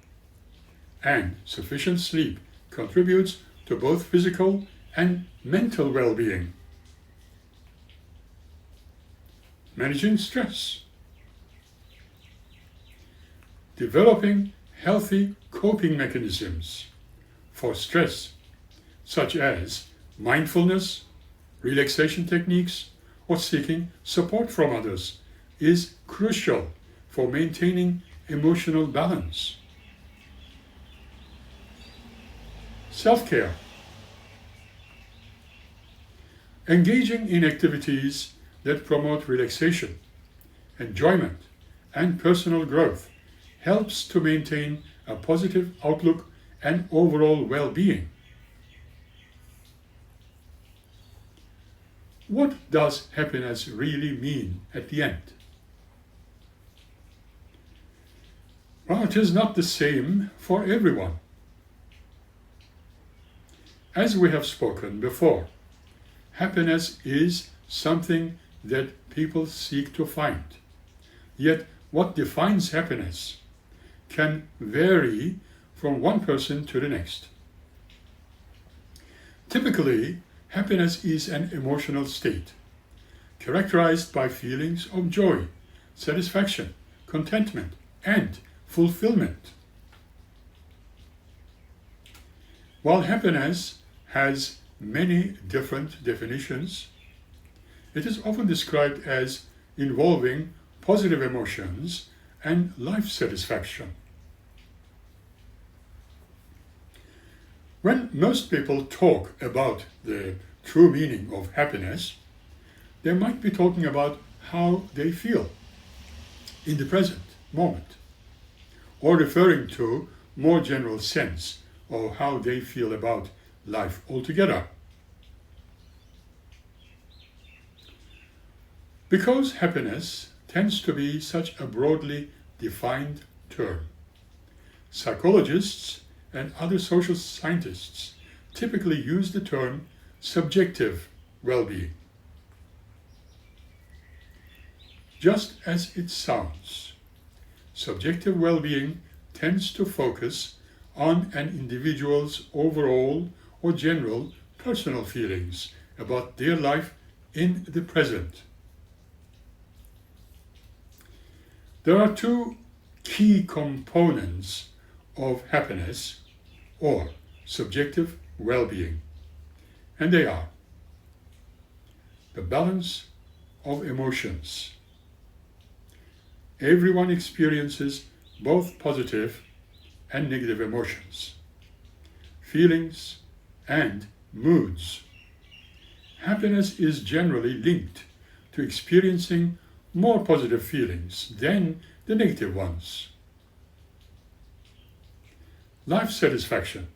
and sufficient sleep contributes to both physical and mental well-being. Managing stress. Developing healthy coping mechanisms for stress, such as mindfulness, relaxation techniques, or seeking support from others, is crucial for maintaining emotional balance. Self-care. Engaging in activities that promote relaxation, enjoyment, and personal growth helps to maintain a positive outlook and overall well-being. What does happiness really mean at the end? Well, it is not the same for everyone. As we have spoken before, happiness is something that people seek to find. Yet, what defines happiness can vary from one person to the next. Typically, happiness is an emotional state, characterized by feelings of joy, satisfaction, contentment, and fulfillment. While happiness has many different definitions, it is often described as involving positive emotions and life satisfaction. When most people talk about the true meaning of happiness, they might be talking about how they feel in the present moment, or referring to more general sense of how they feel about life altogether. Because happiness tends to be such a broadly defined term, psychologists and other social scientists typically use the term subjective well-being. Just as it sounds, subjective well-being tends to focus on an individual's overall or general personal feelings about their life in the present. There are two key components of happiness or subjective well-being, and they are the balance of emotions. Everyone experiences both positive and negative emotions, feelings, and moods. Happiness is generally linked to experiencing more positive feelings than the negative ones. Life satisfaction.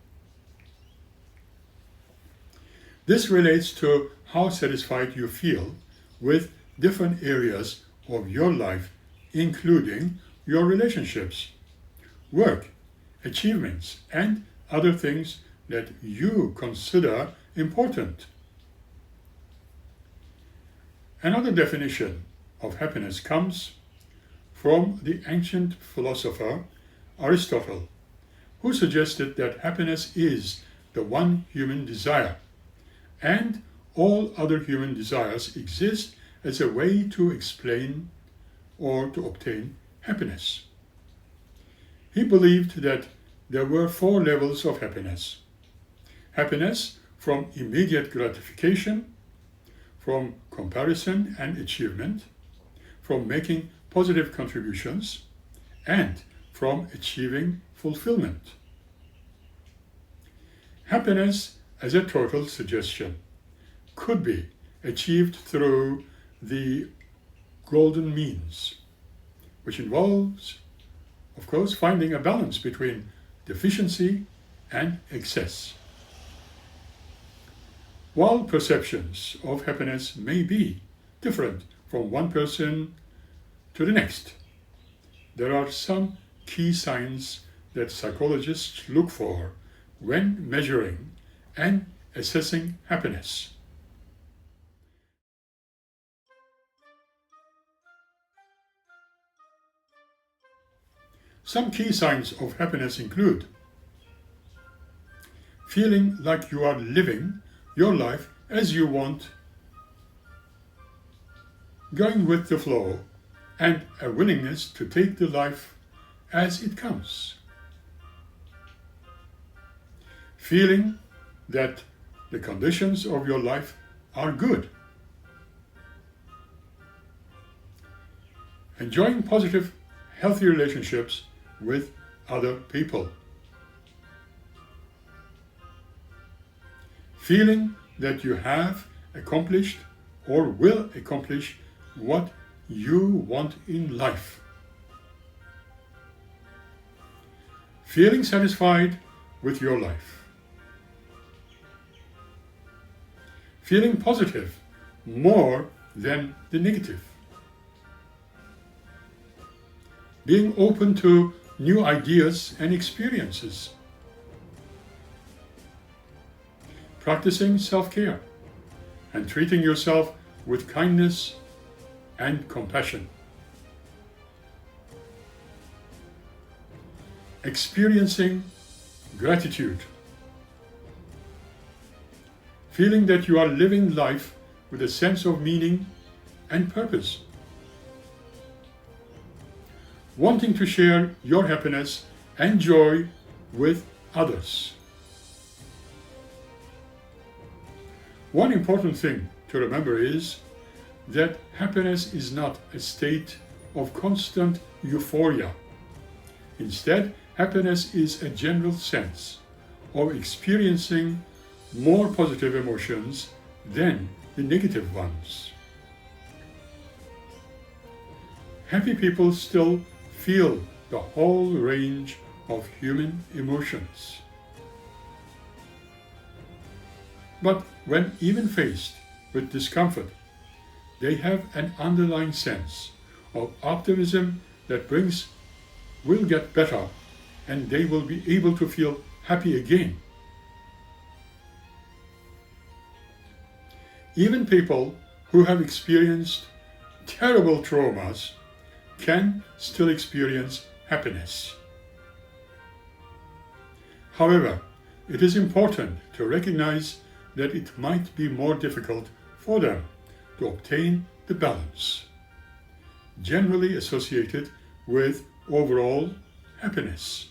This relates to how satisfied you feel with different areas of your life, including your relationships, work, achievements, and other things that you consider important. Another definition of happiness comes from the ancient philosopher Aristotle, who suggested that happiness is the one human desire, and all other human desires exist as a way to explain or to obtain happiness. He believed that there were 4 levels of happiness. Happiness from immediate gratification, from comparison and achievement, from making positive contributions, and from achieving fulfillment. Happiness as a total suggestion could be achieved through the golden means, which involves, of course, finding a balance between deficiency and excess. While perceptions of happiness may be different from one person to the next, there are some key signs that psychologists look for when measuring and assessing happiness. Some key signs of happiness include feeling like you are living your life as you want, going with the flow, and a willingness to take the life as it comes. Feeling that the conditions of your life are good. Enjoying positive, healthy relationships with other people. Feeling that you have accomplished or will accomplish what you want in life. Feeling satisfied with your life. Feeling positive more than the negative. Being open to new ideas and experiences. Practicing self-care and treating yourself with kindness and compassion. Experiencing gratitude. Feeling that you are living life with a sense of meaning and purpose. Wanting to share your happiness and joy with others. One important thing to remember is that happiness is not a state of constant euphoria. Instead, happiness is a general sense of experiencing more positive emotions than the negative ones. Happy people still feel the whole range of human emotions. But when even faced with discomfort, they have an underlying sense of optimism that will get better and they will be able to feel happy again. Even people who have experienced terrible traumas can still experience happiness. However, it is important to recognize that it might be more difficult for them to obtain the balance generally associated with overall happiness.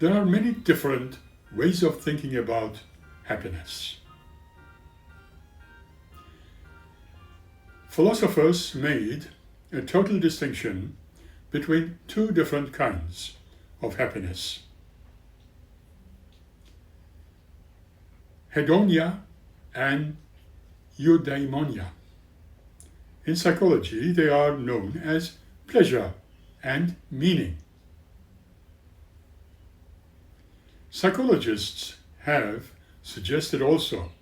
There are many different ways of thinking about happiness. Philosophers made a total distinction between two different kinds of happiness: hedonia and eudaimonia. In psychology, they are known as pleasure and meaning. Psychologists have suggested also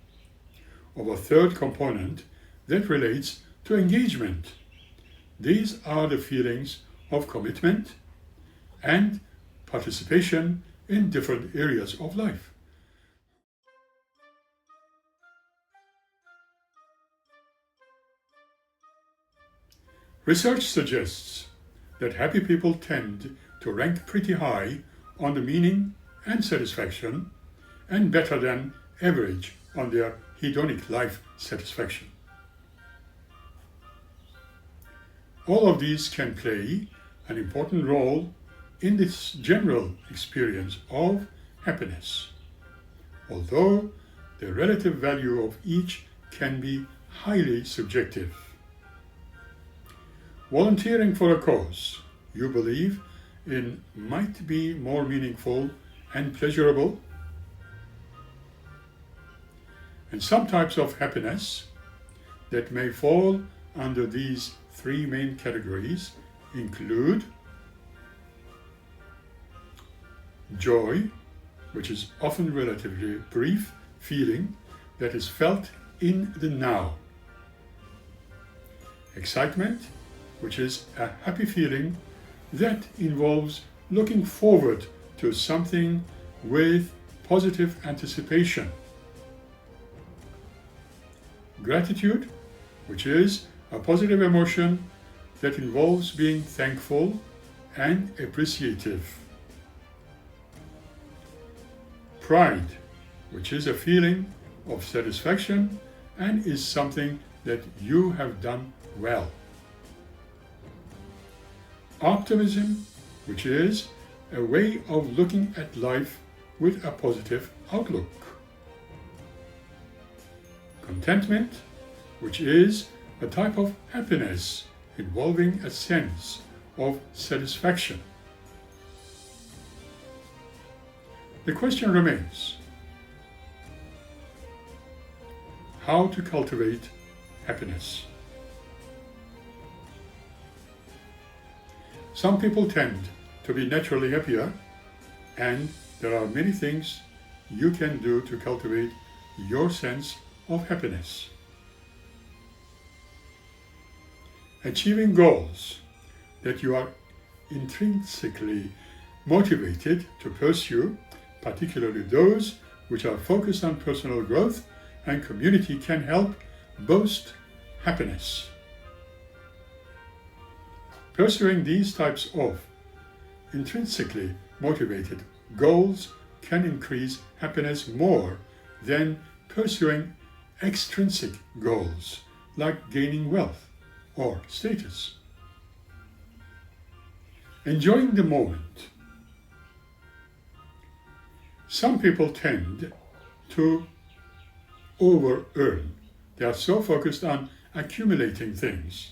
of a third component that relates to engagement. These are the feelings of commitment and participation in different areas of life. Research suggests that happy people tend to rank pretty high on the meaning and satisfaction, and better than average on their hedonic life satisfaction. All of these can play an important role in this general experience of happiness, although the relative value of each can be highly subjective. Volunteering for a cause you believe in might be more meaningful and pleasurable. And some types of happiness that may fall under these three main categories include joy, which is often relatively brief feeling that is felt in the now. Excitement, which is a happy feeling that involves looking forward to something with positive anticipation. Gratitude, which is a positive emotion that involves being thankful and appreciative. Pride, which is a feeling of satisfaction and is something that you have done well. Optimism, which is a way of looking at life with a positive outlook. Contentment, which is a type of happiness involving a sense of satisfaction. The question remains, how to cultivate happiness? Some people tend to be naturally happier, and there are many things you can do to cultivate your sense of happiness. Achieving goals that you are intrinsically motivated to pursue, particularly those which are focused on personal growth and community, can help boost happiness. Pursuing these types of intrinsically motivated goals can increase happiness more than pursuing extrinsic goals like gaining wealth or status. Enjoying the moment. Some people tend to over-earn. They are so focused on accumulating things,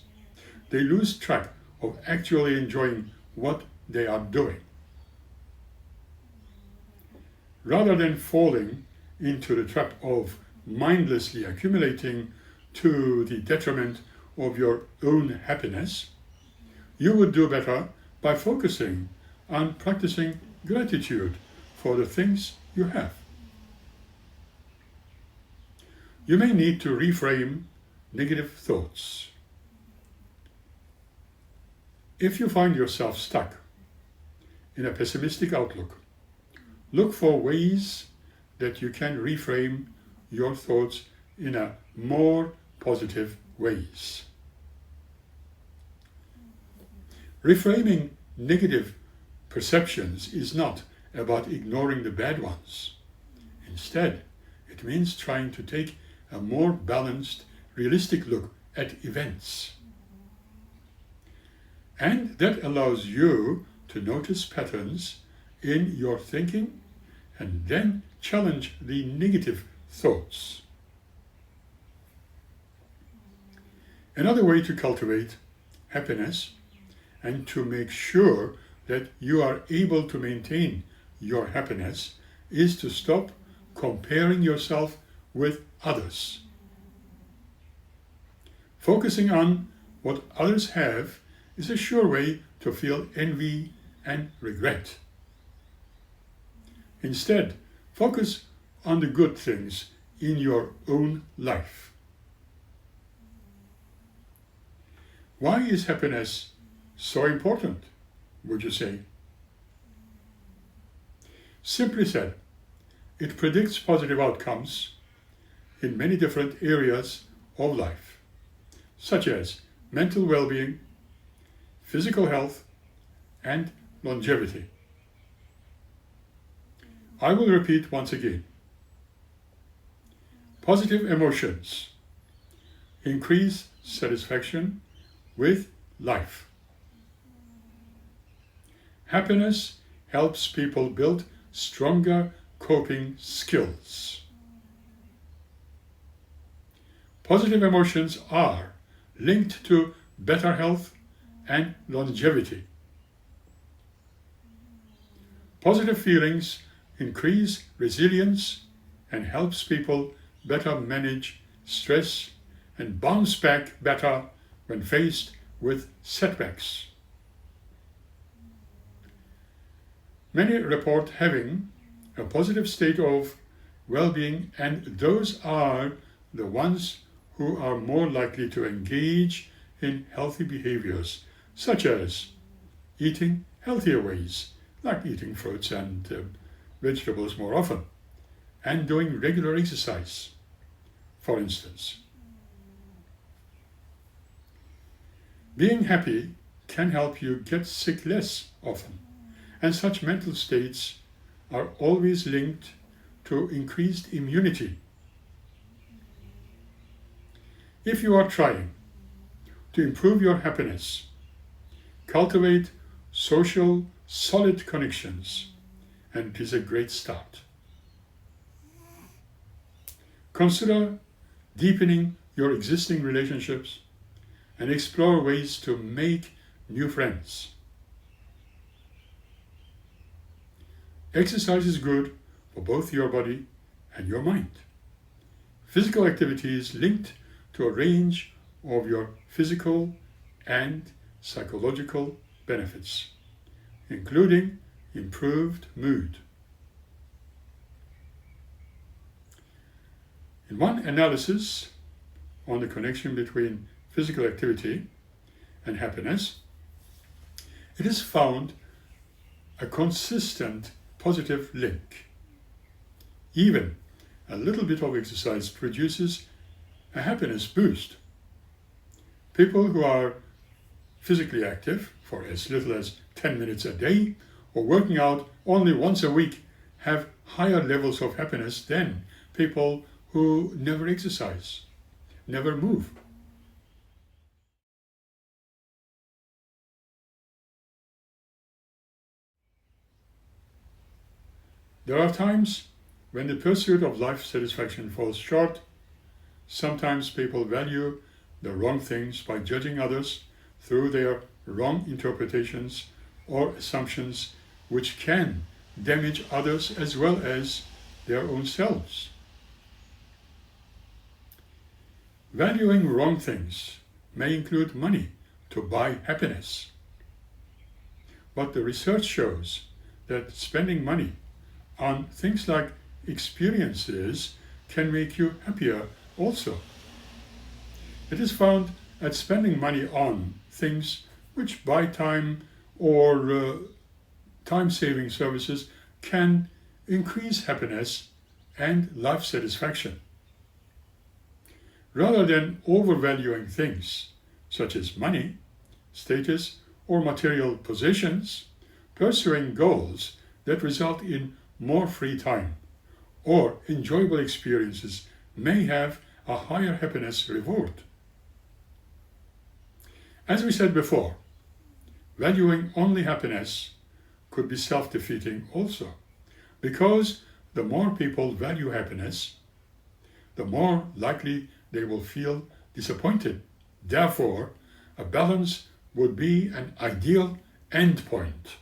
they lose track of actually enjoying what they are doing. Rather than falling into the trap of mindlessly accumulating to the detriment of your own happiness, you would do better by focusing on practicing gratitude for the things you have. You may need to reframe negative thoughts. If you find yourself stuck in a pessimistic outlook, look for ways that you can reframe your thoughts in a more positive ways. Reframing negative perceptions is not about ignoring the bad ones. Instead, it means trying to take a more balanced, realistic look at events. And that allows you to notice patterns in your thinking and then challenge the negative thoughts. Another way to cultivate happiness and to make sure that you are able to maintain your happiness is to stop comparing yourself with others. Focusing on what others have is a sure way to feel envy and regret. Instead, focus on the good things in your own life. Why is happiness so important, would you say? Simply said, it predicts positive outcomes in many different areas of life, such as mental well-being, physical health, and longevity. I will repeat once again. Positive emotions increase satisfaction with life. Happiness helps people build stronger coping skills. Positive emotions are linked to better health and longevity. Positive feelings increase resilience and helps people better manage stress and bounce back better when faced with setbacks. Many report having a positive state of well-being, and those are the ones who are more likely to engage in healthy behaviors, such as eating healthier ways, like eating fruits and vegetables more often, and doing regular exercise, for instance. Being happy can help you get sick less often, and such mental states are always linked to increased immunity. If you are trying to improve your happiness, cultivate social, solid connections, and it is a great start. Consider deepening your existing relationships and explore ways to make new friends. Exercise is good for both your body and your mind. Physical activity is linked to a range of your physical and psychological benefits, including improved mood. In one analysis on the connection between physical activity and happiness, it is found a consistent positive link. Even a little bit of exercise produces a happiness boost. People who are physically active for as little as 10 minutes a day or working out only once a week have higher levels of happiness than people who never exercise, never move. There are times when the pursuit of life satisfaction falls short. Sometimes people value the wrong things by judging others through their wrong interpretations or assumptions, which can damage others as well as their own selves. Valuing wrong things may include money to buy happiness. But the research shows that spending money on things like experiences can make you happier also. It is found that spending money on things which buy time or time-saving services can increase happiness and life satisfaction. Rather than overvaluing things such as money, status, or material possessions, pursuing goals that result in more free time or enjoyable experiences may have a higher happiness reward. As we said before, valuing only happiness could be self-defeating also, because the more people value happiness, the more likely they will feel disappointed. Therefore, a balance would be an ideal endpoint.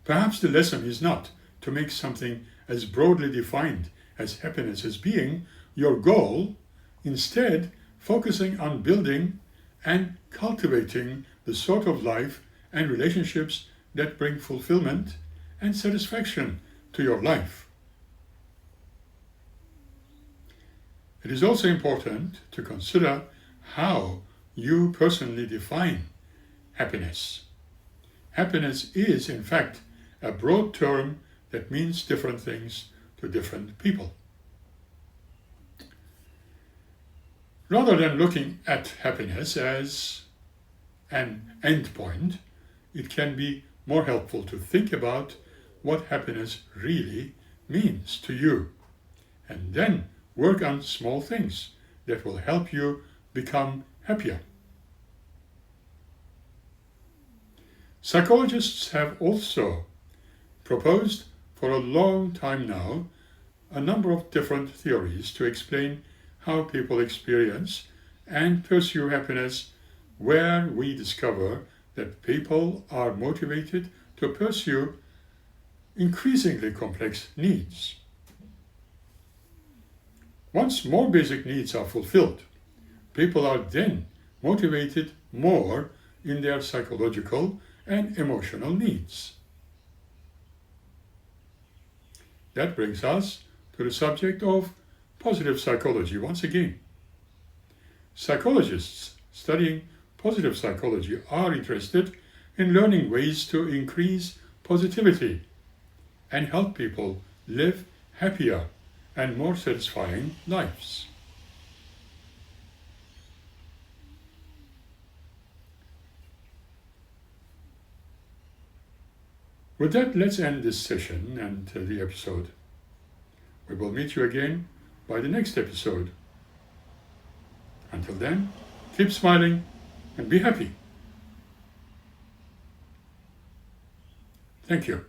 Perhaps the lesson is not to make something as broadly defined as happiness as being your goal, instead focusing on building and cultivating the sort of life and relationships that bring fulfillment and satisfaction to your life. It is also important to consider how you personally define happiness. Happiness is, in fact, a broad term that means different things to different people. Rather than looking at happiness as an endpoint, it can be more helpful to think about what happiness really means to you, and then work on small things that will help you become happier. Psychologists have also proposed for a long time now a number of different theories to explain how people experience and pursue happiness, where we discover that people are motivated to pursue increasingly complex needs. Once more basic needs are fulfilled, people are then motivated more in their psychological and emotional needs. That brings us to the subject of positive psychology once again. Psychologists studying positive psychology are interested in learning ways to increase positivity and help people live happier and more satisfying lives. With that, let's end this session and the episode. We will meet you again by the next episode. Until then, keep smiling and be happy. Thank you.